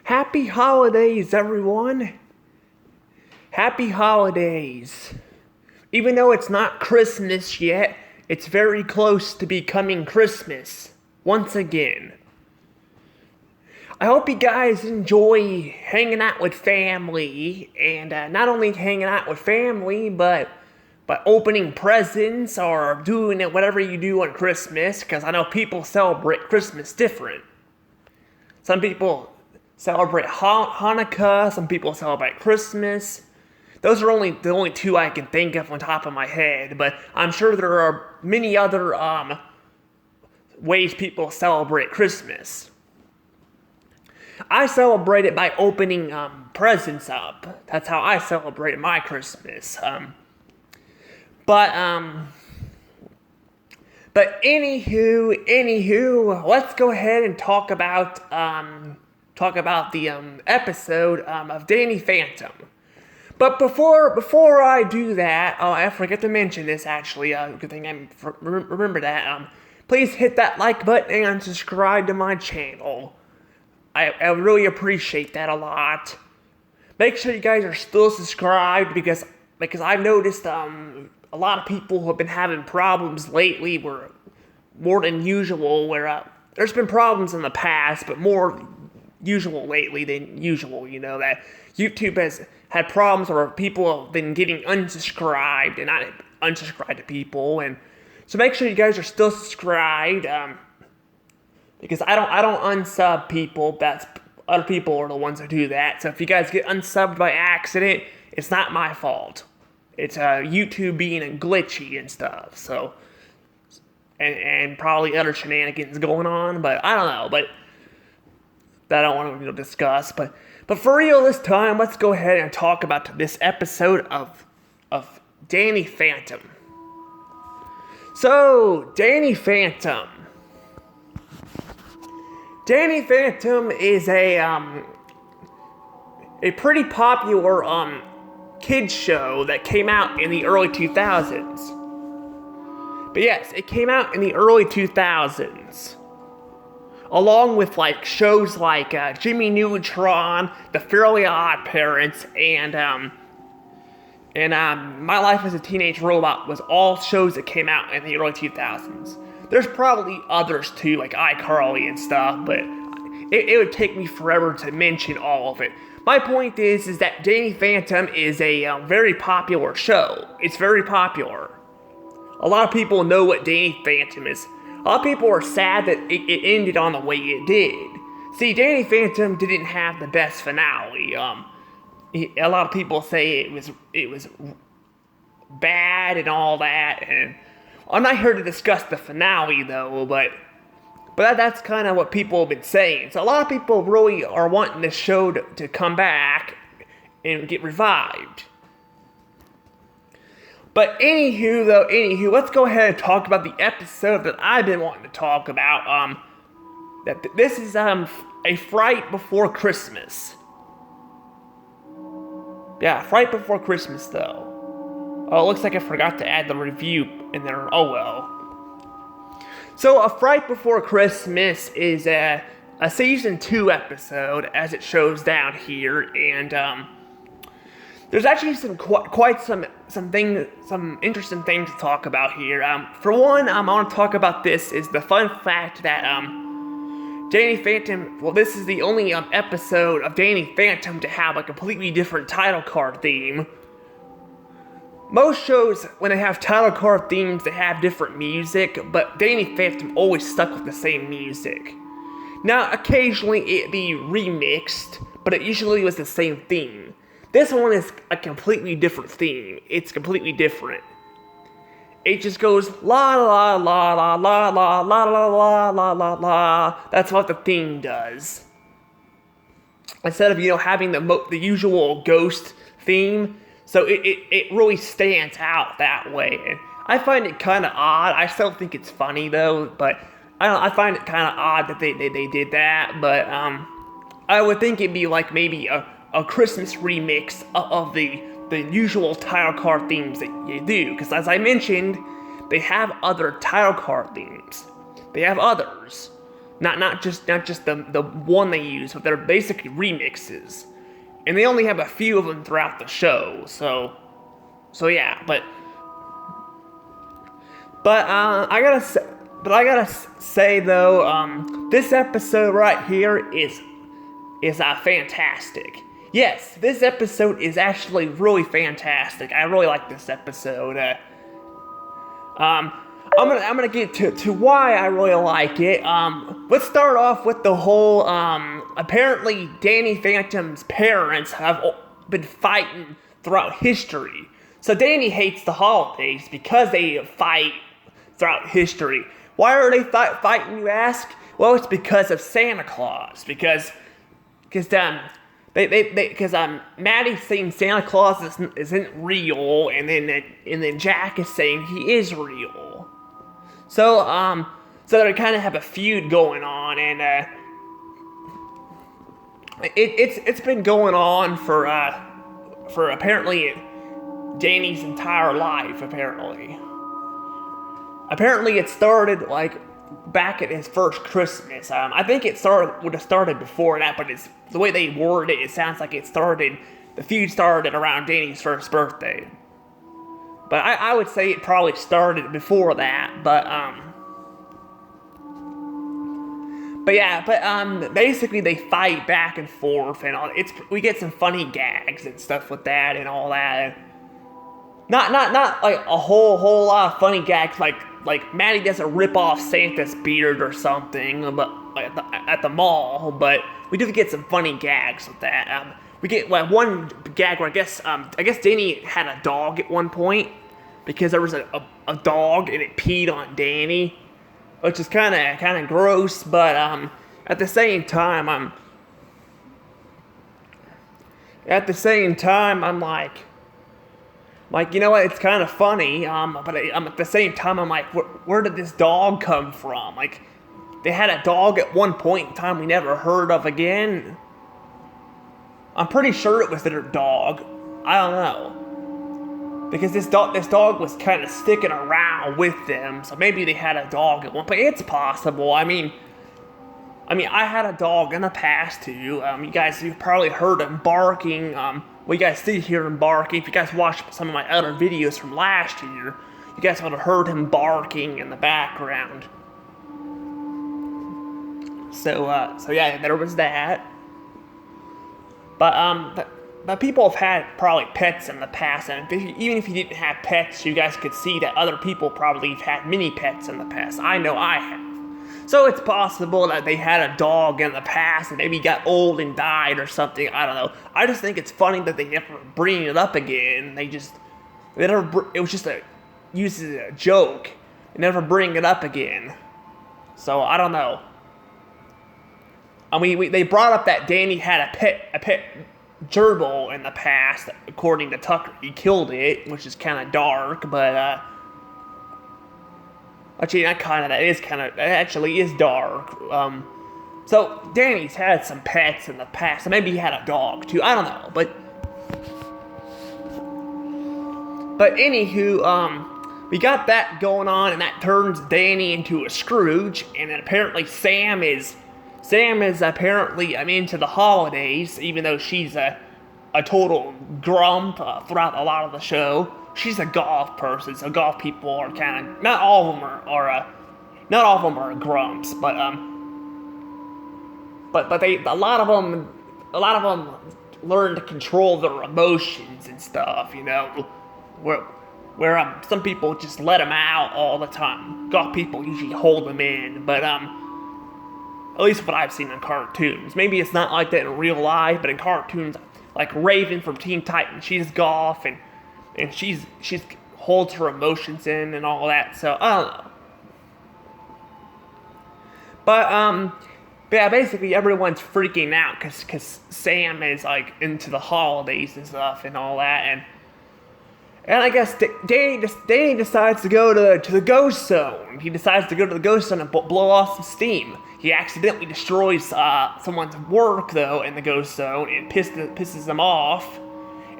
Happy holidays, everyone! Happy holidays! Even though it's not Christmas yet, it's very close to becoming Christmas. Once again. I hope you guys enjoy hanging out with family, and not only hanging out with family, but opening presents or doing it whatever you do on Christmas, because I know people celebrate Christmas different. Some people celebrate Hanukkah, some people celebrate Christmas. Those are the only two I can think of on top of my head, but I'm sure there are many other ways people celebrate Christmas. I celebrate it by opening presents up. That's how I celebrate my Christmas. But anywho, let's go ahead and talk about the episode of Danny Phantom. But before I do that, I forget to mention this actually. Good thing I remember that. Please hit that like button and subscribe to my channel. I really appreciate that a lot. Make sure you guys are still subscribed because I've noticed a lot of people have been having problems lately, where more than usual. Where there's been problems in the past, but more usual lately than usual. You know that YouTube has had problems where people have been getting unsubscribed and not unsubscribed to people, and so make sure you guys are still subscribed. Because I don't unsub people. That's other people are the ones who do that. So if you guys get unsubbed by accident, it's not my fault. It's YouTube being glitchy and stuff. So and probably other shenanigans going on, but I don't know. But that I don't want to discuss. But for real this time, let's go ahead and talk about this episode of Danny Phantom. So Danny Phantom. Danny Phantom is a pretty popular kids show that came out in the early 2000s. But yes, it came out in the early 2000s. Along with shows like Jimmy Neutron, The Fairly Odd Parents, and My Life as a Teenage Robot was all shows that came out in the early 2000s. There's probably others too, like iCarly and stuff, but it would take me forever to mention all of it. My point is that Danny Phantom is a very popular show. It's very popular. A lot of people know what Danny Phantom is. A lot of people are sad that it ended on the way it did. See, Danny Phantom didn't have the best finale. A lot of people say it was bad and all that, and I'm not here to discuss the finale though, but that's kind of what people have been saying. So a lot of people really are wanting this show to come back and get revived. But anywho, let's go ahead and talk about the episode that I've been wanting to talk about. This is A Fright Before Christmas. Yeah, Fright Before Christmas though. Oh, it looks like I forgot to add the review in there. Oh well. So, A Fright Before Christmas is a season 2 episode, as it shows down here, and there's actually some interesting things to talk about here. For one, I want to talk about this is the fun fact that Danny Phantom. Well, this is the only episode of Danny Phantom to have a completely different title card theme. Most shows, when they have title card themes, they have different music, but Danny Phantom always stuck with the same music. Now, occasionally it'd be remixed, but it usually was the same theme. This one is a completely different theme. It's completely different. It just goes la la la la la la la la la la la la. That's what the theme does. Instead of having the usual ghost theme. So it really stands out that way, and I find it kind of odd. I still think it's funny though, but I find it kind of odd that they did that. But I would think it'd be like maybe a Christmas remix of the usual title card themes that you do, because as I mentioned, they have other title card themes. They have others. Not just the one they use, but they're basically remixes, and they only have a few of them throughout the show. So yeah, but I gotta say though, this episode right here is fantastic. Yes, this episode is actually really fantastic. I really like this episode. I'm gonna get to why I really like it. Let's start off with the whole. Apparently, Danny Phantom's parents have been fighting throughout history. So Danny hates the holidays because they fight throughout history. Why are they fighting, you ask? Well, it's because of Santa Claus. Because Maddie's saying Santa Claus isn't real, and then Jack is saying he is real. So they kind of have a feud going on, and it's been going on for apparently Danny's entire life. Apparently it started like back at his first Christmas. I think would have started before that, but it's the way they word it. It sounds like the feud started around Danny's first birthday. But I would say it probably started before that. But basically they fight back and forth, and we get some funny gags and stuff with that and all that. Not like a whole lot of funny gags like Maddie doesn't rip off Santa's beard or something, but at the mall. But we do get some funny gags with that. We get one gag where I guess Danny had a dog at one point because there was a dog and it peed on Danny, which is kind of gross. But at the same time I'm like, you know what? It's kind of funny. But at the same time I'm like, where did this dog come from? Like, they had a dog at one point in time we never heard of again. I'm pretty sure it was their dog. I don't know. Because this dog was kind of sticking around with them, so maybe they had a dog at one point. It's possible. I mean, I had a dog in the past too. You've probably heard him barking. You guys did hear him barking. If you guys watched some of my other videos from last year, you guys would have heard him barking in the background. So yeah, there was that. But people have had probably pets in the past, and even if you didn't have pets, you guys could see that other people probably have had many pets in the past. I know I have. So it's possible that they had a dog in the past and maybe got old and died or something. I don't know. I just think it's funny that they never bring it up again. It was just used as a joke. They never bring it up again. So I don't know. I mean, they brought up that Danny had a pet gerbil in the past, according to Tucker. He killed it, which is kind of dark, but actually, that actually is dark. So Danny's had some pets in the past, and maybe he had a dog too. I don't know, but anywho, we got that going on, and that turns Danny into a Scrooge, and then apparently Sam is apparently into the holidays, even though she's a total grump throughout a lot of the show. She's a golf person, so golf people are kind of, not all of them are grumps, but a lot of them learn to control their emotions and stuff, where some people just let them out all the time. Golf people usually hold them in, but at least what I've seen in cartoons. Maybe it's not like that in real life, but in cartoons, like Raven from Teen Titans, she's golf, and she's holds her emotions in and all that, so I don't know. But yeah, basically everyone's freaking out because Sam is like into the holidays and stuff and all that, and I guess Danny decides to go to the Ghost Zone. He decides to go to the Ghost Zone and blow off some steam. He accidentally destroys someone's work though in the Ghost Zone and pisses them off.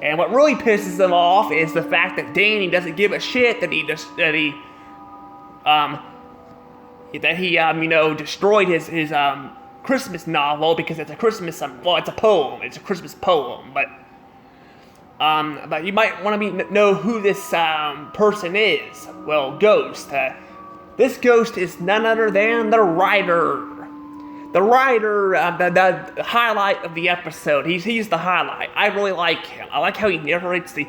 And what really pisses them off is the fact that Danny doesn't give a shit that destroyed his Christmas novel because it's a Christmas it's a poem. It's a Christmas poem, but you might want to know who this person is. Well, Ghost. This ghost is none other than the writer. The writer, the highlight of the episode. He's the highlight. I really like him. I like how he narrates a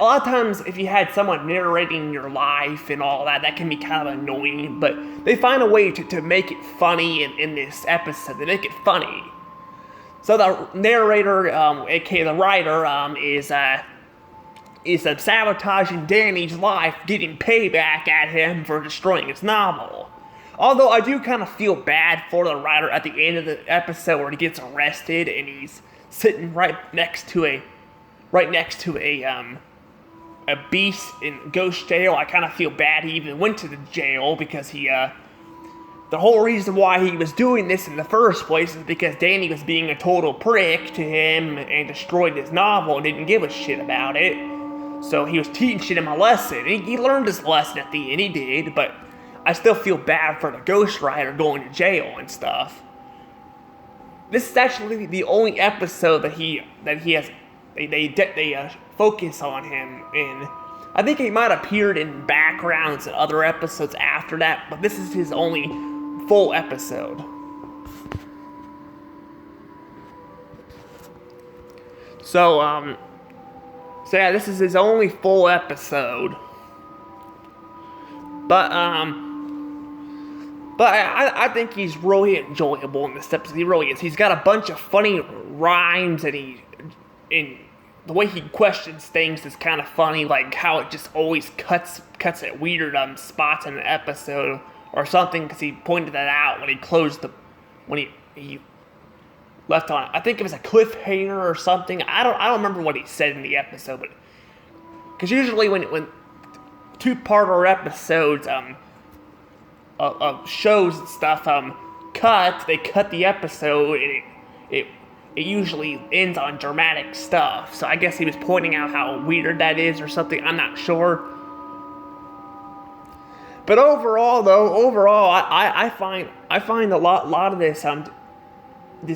lot of times if you had someone narrating your life and all that, that can be kind of annoying, but they find a way to make it funny in this episode. They make it funny. So the narrator, aka the writer, is sabotaging Danny's life, getting payback at him for destroying his novel. Although I do kind of feel bad for the writer at the end of the episode where he gets arrested and he's sitting right next to a beast in Ghost jail. I kind of feel bad he even went to the jail because the whole reason why he was doing this in the first place is because Danny was being a total prick to him and destroyed his novel and didn't give a shit about it. So he was teaching him a lesson. He learned his lesson at the end, he did, but I still feel bad for the ghostwriter going to jail and stuff. This is actually the only episode that he has. They focus on him in. I think he might have appeared in backgrounds in other episodes after that, but this is his only full episode. So yeah, this is his only full episode. But I think he's really enjoyable in this episode. He really is. He's got a bunch of funny rhymes, and the way he questions things is kind of funny, like how it just always cuts at weird spots in an episode or something, because he pointed that out when he left on, I think it was a cliffhanger or something. I don't remember what he said in the episode, but because usually when two-parter episodes of shows and stuff they cut the episode, and it usually ends on dramatic stuff. So I guess he was pointing out how weird that is or something. I'm not sure. But overall, I find a lot of this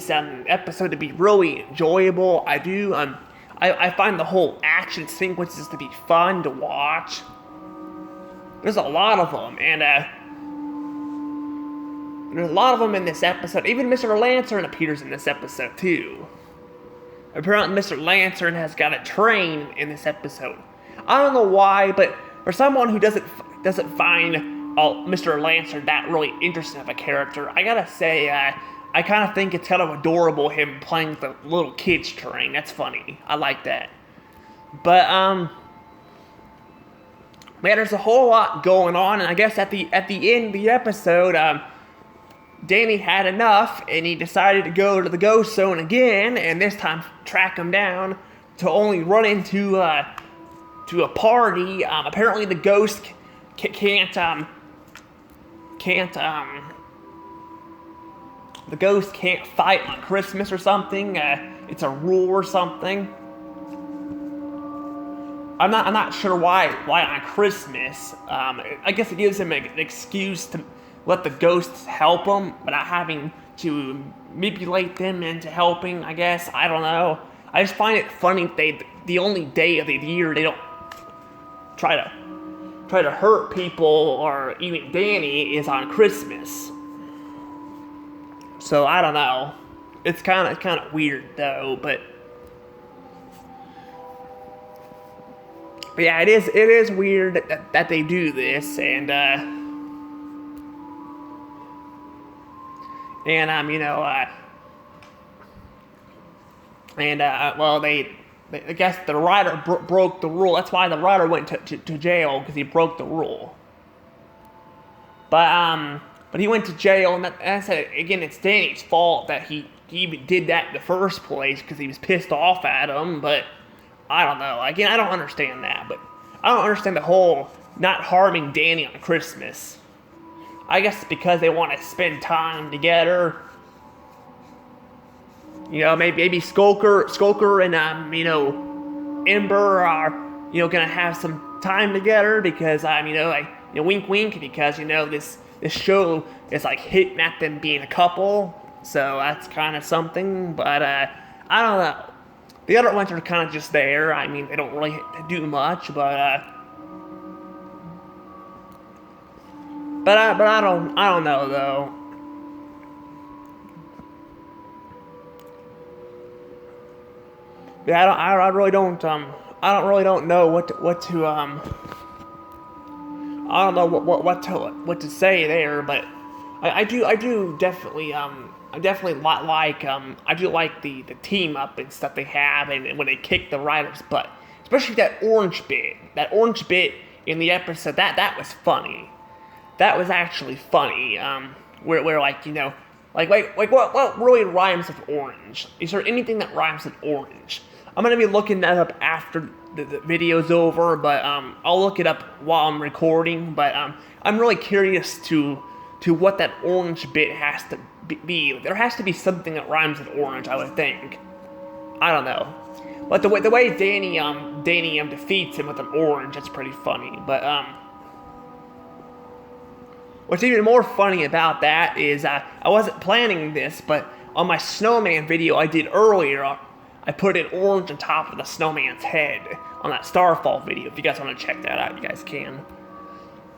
episode to be really enjoyable. I do. I find the whole action sequences to be fun to watch. There's a lot of them, and there's a lot of them in this episode. Even Mr. Lantern appears in this episode too. Apparently, Mr. Lantern has got a train in this episode. I don't know why, but for someone who doesn't find Mr. Lantern that really interesting of a character, I gotta say, I kind of think it's kind of adorable him playing the little kid's train. That's funny. I like that. But man, there's a whole lot going on, and I guess at the end of the episode, Danny had enough, and he decided to go to the ghost zone again, and this time track him down to only run into to a party. Apparently, the ghost can't fight on Christmas or something. It's a rule or something. I'm not sure why on Christmas. I guess it gives him an excuse to let the ghosts help him without having to manipulate them into helping, I guess. I don't know. I just find it funny that the only day of the year they don't try to hurt people or even Danny is on Christmas. So I don't know. It's kind of weird though, but yeah, it is weird that they do this, and well, I guess the writer broke the rule. That's why the writer went to jail, because he broke the rule. But he went to jail, and that's again, it's Danny's fault that he even did that in the first place, because he was pissed off at him. But I don't know. Again, I don't understand that. But I don't understand the whole not harming Danny on Christmas. I guess it's because they want to spend time together. Maybe Skulker and Ember are gonna have some time together because wink wink, because this this show is like hitting at them being a couple, so that's kind of something. But I don't know. The other ones are kind of just there. I mean, they don't really do much, but I don't know though. Yeah, I really don't know I don't know what to say there, but I do definitely I definitely like I do like the team up and stuff they have, and when they kick the Riders' butt, especially that orange bit in the episode, that was funny. That was actually funny. Where like, you know, like what really rhymes with orange? Is there anything that rhymes with orange? I'm gonna be looking that up after the video's over, but I'll look it up while I'm recording. But I'm really curious to what that orange bit has to be. There has to be something that rhymes with orange, I would think. I don't know. But the way Danny defeats him with an orange, that's pretty funny. But what's even more funny about that is I wasn't planning this, but on my snowman video I did earlier, I put an orange on top of the snowman's head on that Starfall video. If you guys want to check that out, you guys can.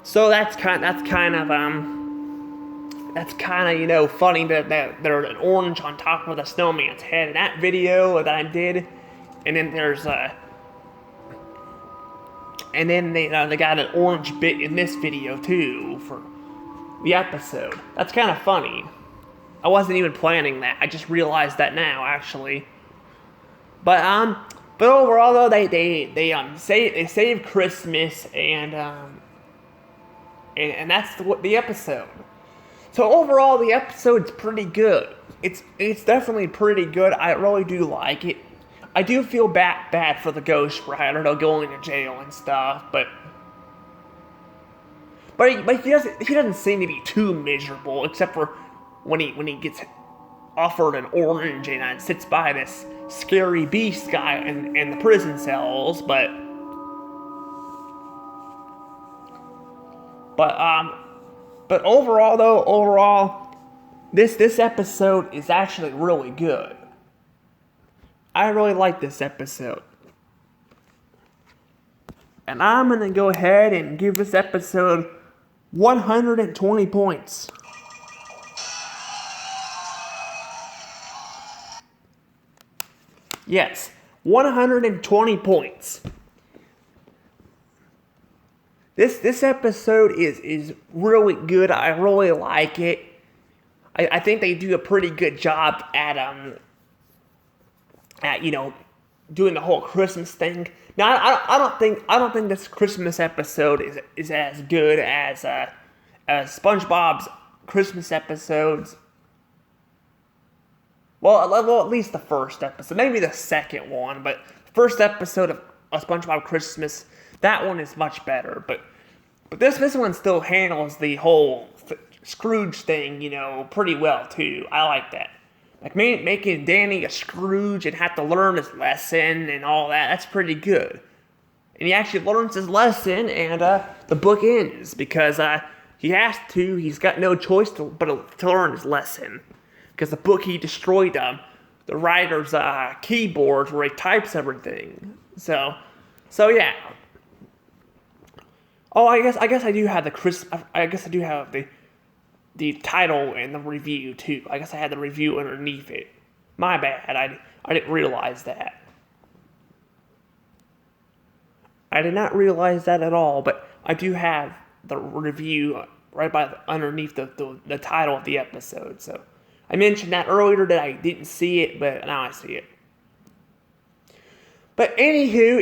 So that's kind of you know, funny that there's an orange on top of the snowman's head in that video that I did, and then there's and then they got an orange bit in this video too for the episode. That's kind of funny. I wasn't even planning that. I just realized that now, actually. But overall though, they save Christmas, and that's the episode. So overall, the episode's pretty good. It's definitely pretty good. I really do like it. I do feel bad for the Ghost Rider, though, going to jail and stuff, but he doesn't seem to be too miserable, except for when he gets offered an orange and sits by this scary beast guy in the prison cells. But overall, this episode is actually really good. I really like this episode. And I'm gonna go ahead and give this episode 120 points. Yes, 120 points. This episode is really good. I really like it. I think they do a pretty good job at you know, doing the whole Christmas thing. Now I don't think this Christmas episode is as good as SpongeBob's Christmas episodes. Well, at least the first episode, maybe the second one, but the first episode of SpongeBob Christmas, that one is much better. But this one still handles the whole Scrooge thing, you know, pretty well too. I like that. Like making Danny a Scrooge and have to learn his lesson and all that, that's pretty good. And he actually learns his lesson, and the book ends because he has to. He's got no choice but to learn his lesson. Because the book he destroyed the writer's keyboards where he types everything. So yeah. Oh, I guess I do have the title and the review too. I guess I had the review underneath it. My bad. I didn't realize that. I did not realize that at all. But I do have the review right underneath the title of the episode. So I mentioned that earlier that I didn't see it, but now I see it. But anywho,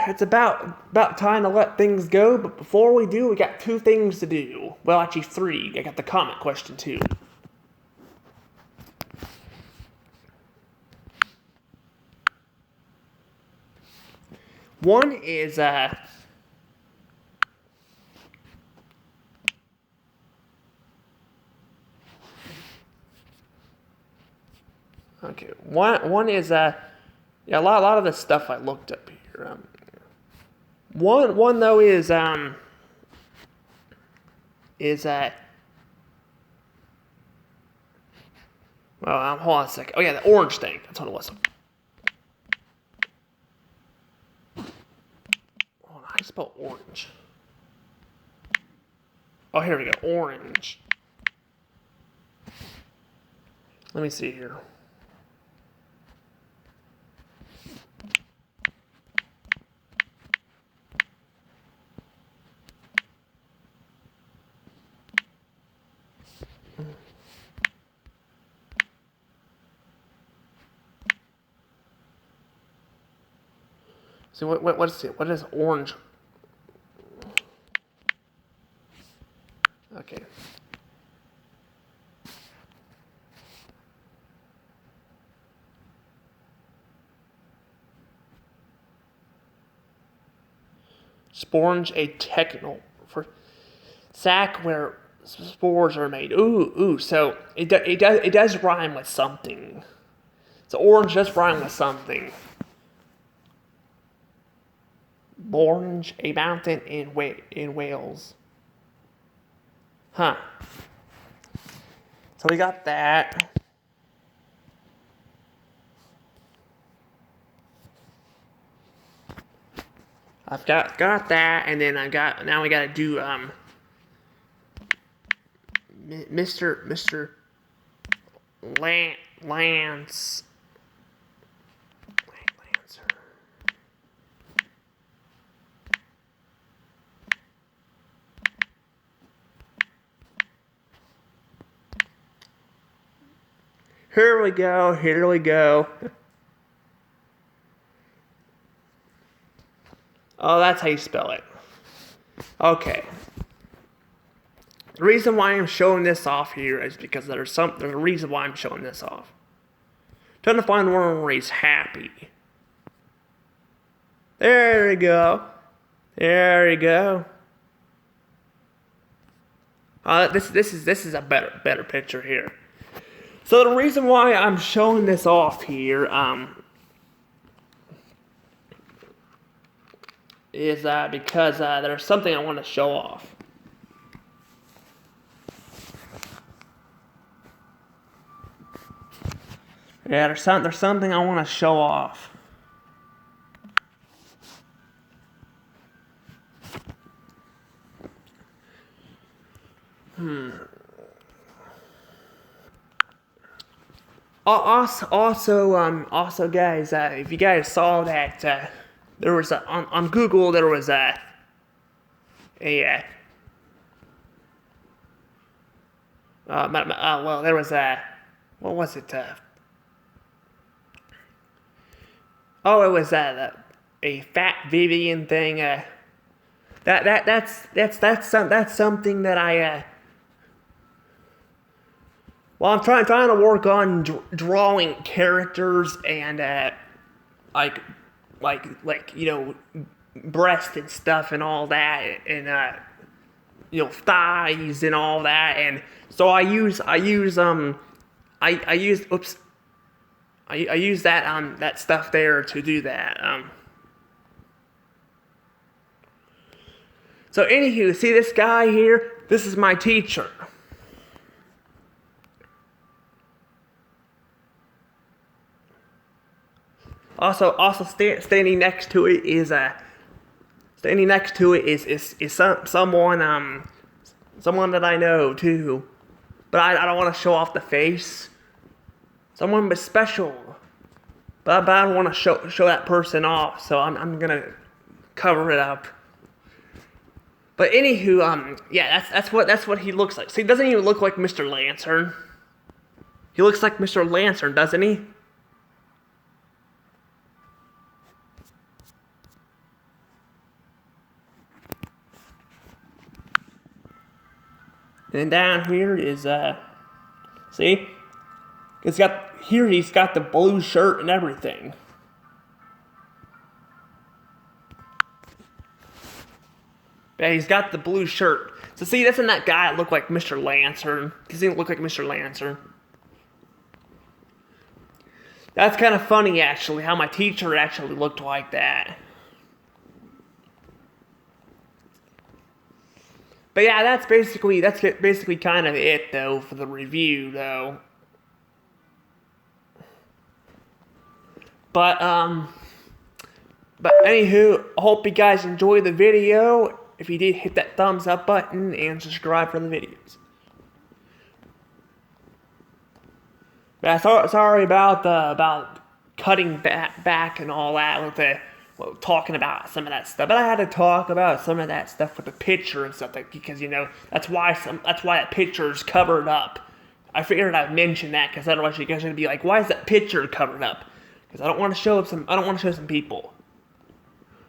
it's about time to let things go. But before we do, we got 2 things to do. Well, actually 3. I got the comment question too. One is okay. One is yeah, a lot of the stuff I looked up here. One though is Well, hold on a second. Oh yeah, the orange thing. That's what it was. Hold on, how do you spell orange? Oh, here we go. Orange. Let me see here. So what is orange? Okay. Sporange, a technical for sac where spores are made. Ooh. So it does rhyme with something. So orange does rhyme with something. Borange, a mountain in Wales. Huh. So we got that. I've got that, and then now we gotta do Mr. Lance. Lancer. Here we go. Oh, that's how you spell it. Okay. The reason why I'm showing this off here is because there's a reason why I'm showing this off. Trying to find one where he's happy. There we go. This is a better picture here. So the reason why I'm showing this off here, is because there's something I want to show off. Yeah, there's something I want to show off. Also, guys, if you guys saw that, there was on Google there was there was what was it? It was a Fat Vivian thing. That's something that I. Well, I'm trying to work on drawing characters and like breast and stuff and all that and thighs and all that, and so I use that stuff there to do that. So anywho, see this guy here? This is my teacher. Also standing next to it is someone that I know too, but I don't want to show off the face. Someone special, but I don't want to show that person off, so I'm gonna cover it up. But anywho, yeah, that's what he looks like. See, doesn't he look like Mr. Lantern? He looks like Mr. Lantern, doesn't he? And down here is see? He's got the blue shirt and everything. Yeah, he's got the blue shirt. So see, doesn't that guy look like Mr. Lantern? Does he look like Mr. Lantern? That's kind of funny, actually, how my teacher actually looked like that. But yeah, that's basically kind of it, though, for the review, though. But anywho, I hope you guys enjoyed the video. If you did, hit that thumbs up button and subscribe for the videos. But sorry about cutting back and all that with talking about some of that stuff. But I had to talk about some of that stuff with the picture and stuff because that's why that picture is covered up. I figured I'd mention that because otherwise you guys are gonna be like, why is that picture covered up? Because I don't want to show some people.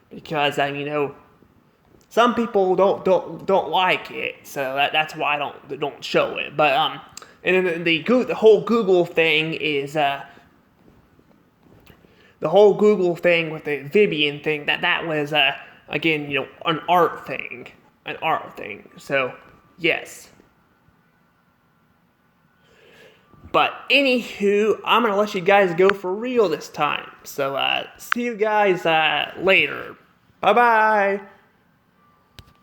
Because some people don't like it, so that's why I don't show it. But and then the whole Google thing is the whole Google thing with the Vivian thing that was again an art thing. So yes. But anywho, I'm gonna let you guys go for real this time. So see you guys later. Bye bye.